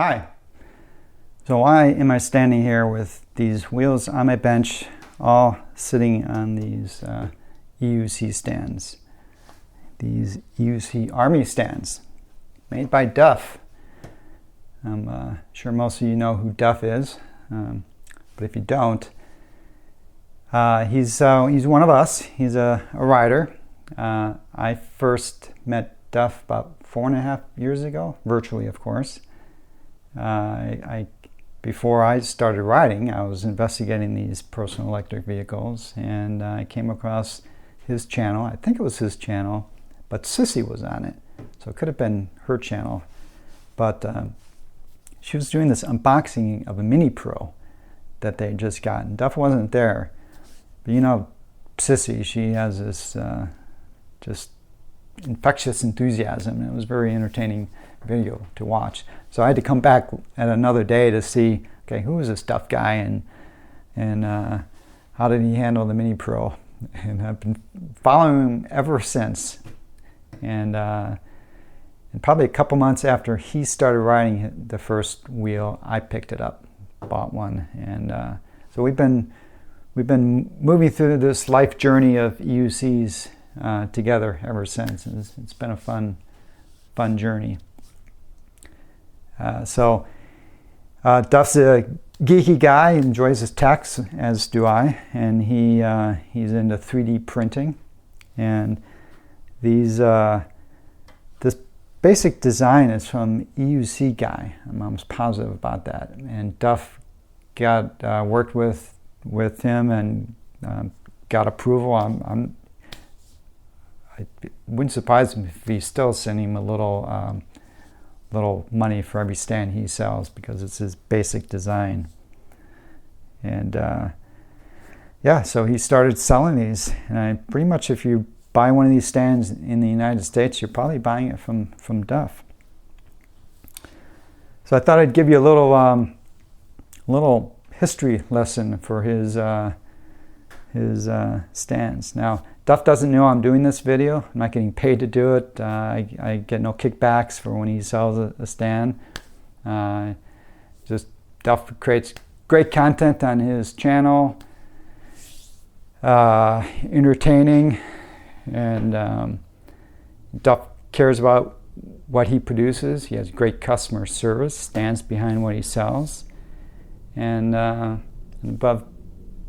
Hi. So why am I standing here with these wheels on my bench, all sitting on these EUC stands? These EUC Army stands, made by Duff. I'm sure most of you know who Duff is, but if you don't, he's one of us. He's a rider. I first met Duff about 4.5 years ago, virtually, of course. Before I started riding, I was investigating these personal electric vehicles, and I came across his channel. I think it was his channel, but Sissy was on it, so it could have been her channel. But she was doing this unboxing of a Mini Pro that they just got, and Duff wasn't there. But you know, Sissy, she has this just infectious enthusiasm, and it was a very entertaining video to watch. So I had to come back at another day to see, okay, who is this Duff guy, and how did he handle the Mini Pro? And I've been following him ever since. And probably a couple months after he started riding the first wheel, I picked it up, bought one, and so we've been moving through this life journey of EUCs together ever since. It's been a fun journey. So Duff's a geeky guy, enjoys his techs, as do I, and he's into 3D printing. And this basic design is from EUC guy. I'm almost positive about that. And Duff worked with him and got approval. It wouldn't surprise him if he's still sending him a little money for every stand he sells, because it's his basic design. And yeah, so he started selling these, and pretty much if you buy one of these stands in the United States, you're probably buying it from Duff. So I thought I'd give you a little history lesson for his stands. Now, Duff doesn't know I'm doing this video. I'm not getting paid to do it. I get no kickbacks for when he sells a stand. Just Duff creates great content on his channel, entertaining, and Duff cares about what he produces. He has great customer service, stands behind what he sells, and above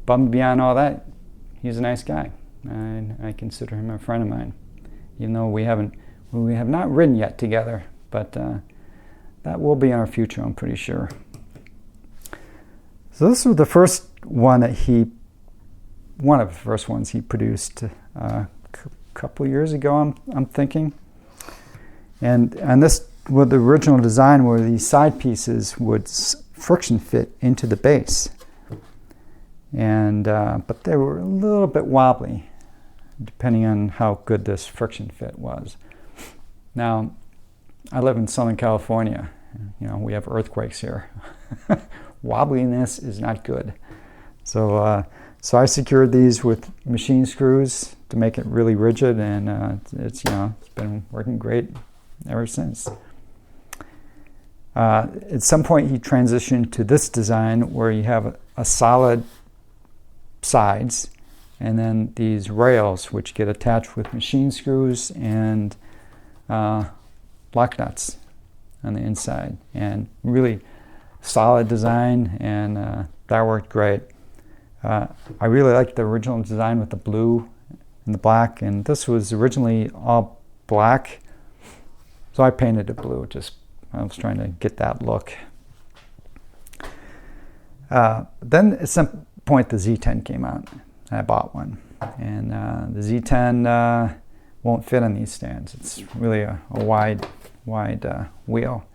and beyond all that, he's a nice guy. I consider him a friend of mine, even though we have not ridden yet together, but that will be in our future, I'm pretty sure. So this was the first one one of the first ones he produced a couple years ago, I'm thinking. And this, with the original design, where these side pieces would friction fit into the base, and but they were a little bit wobbly, depending on how good this friction fit was. Now, I live in Southern California. You know, we have earthquakes here. Wobbliness is not good. So I secured these with machine screws to make it really rigid, and it's been working great ever since. At some point, he transitioned to this design where you have a solid sides, and then these rails which get attached with machine screws and lock nuts on the inside, and really solid design, and that worked great. I really liked the original design with the blue and the black, and this was originally all black, so I painted it blue. I was trying to get that look. Then at some point the Z10 came out, and I bought one, and the Z10 won't fit on these stands. It's really a wide wheel.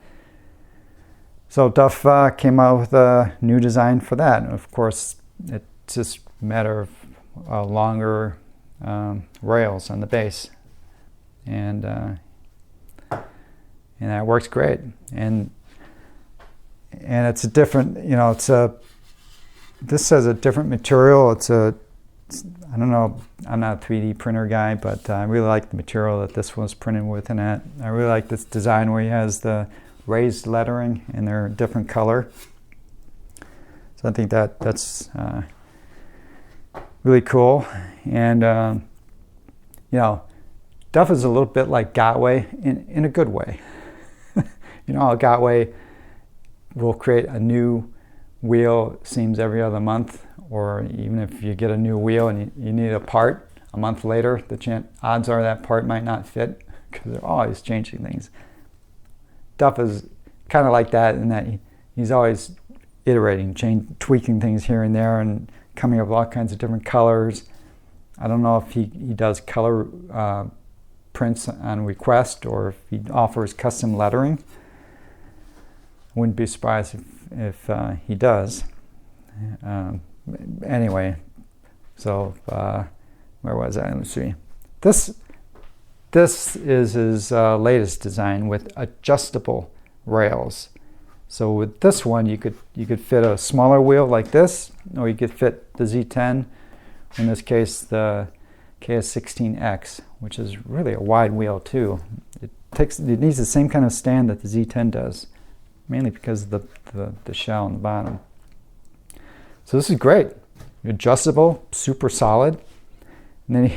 So Duff came out with a new design for that, and of course it's just a matter of longer rails on the base, and that works great. And it's a different, this has a different material. I don't know, I'm not a 3D printer guy, but I really like the material that this was printed with in it. I really like this design where he has the raised lettering and they're a different color. So I think that's really cool. And you know, Duff is a little bit like Gotway in a good way. You know how Gotway will create a new wheel, it seems, every other month, or even if you get a new wheel and you need a part a month later, the odds are that part might not fit because they're always changing things. Duff is kind of like that in that he's always iterating, tweaking things here and there and coming up with all kinds of different colors. I don't know if he does color prints on request or if he offers custom lettering. Wouldn't be surprised if he does. Anyway, so where was I? Let's see. This is his latest design with adjustable rails. So with this one, you could fit a smaller wheel like this, or you could fit the Z10. In this case, the KS16X, which is really a wide wheel too. It needs the same kind of stand that the Z10 does, mainly because of the shell on the bottom. So this is great, adjustable, super solid. And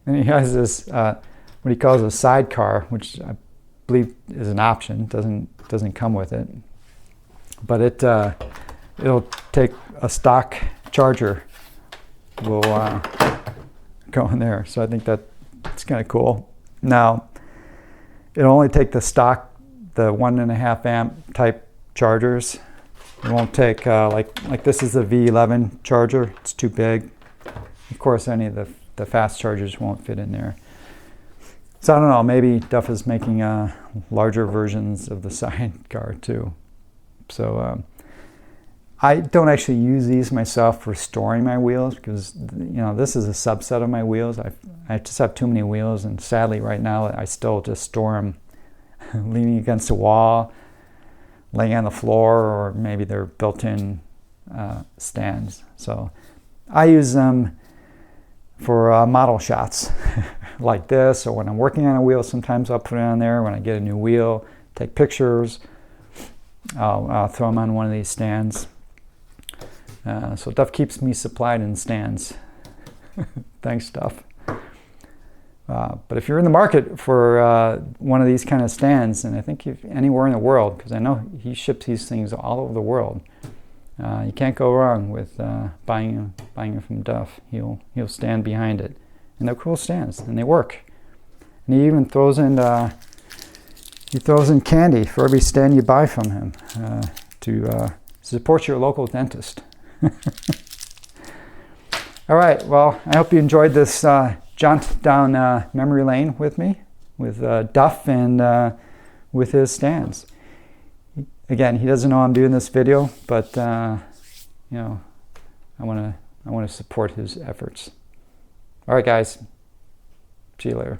then he has this what he calls a sidecar, which I believe is an option. Doesn't come with it, but it'll take a stock charger. Will go in there. So I think that's kind of cool. Now, it'll only take the stock, the 1.5 amp type chargers. It won't take like this is the V11 charger. It's too big. Of course, any of the fast chargers won't fit in there. So I don't know. Maybe Duff is making larger versions of the sidecar too. So I don't actually use these myself for storing my wheels because, you know, this is a subset of my wheels. I just have too many wheels, and sadly right now I still just store them leaning against a wall, laying on the floor, or maybe they're built-in stands. So I use them for model shots like this, or when I'm working on a wheel, sometimes I'll put it on there. When I get a new wheel, take pictures, I'll throw them on one of these stands. So Duff keeps me supplied in stands. Thanks, Duff. But if you're in the market for one of these kind of stands, and I think if anywhere in the world, because I know he ships these things all over the world, you can't go wrong with buying it from Duff. He'll stand behind it, and they're cool stands, and they work. And he even throws in candy for every stand you buy from him to support your local dentist. All right, well, I hope you enjoyed this jaunt down memory lane with me, with Duff and with his stands. Again, he doesn't know I'm doing this video, but you know, I want to support his efforts. All right, guys, see you later.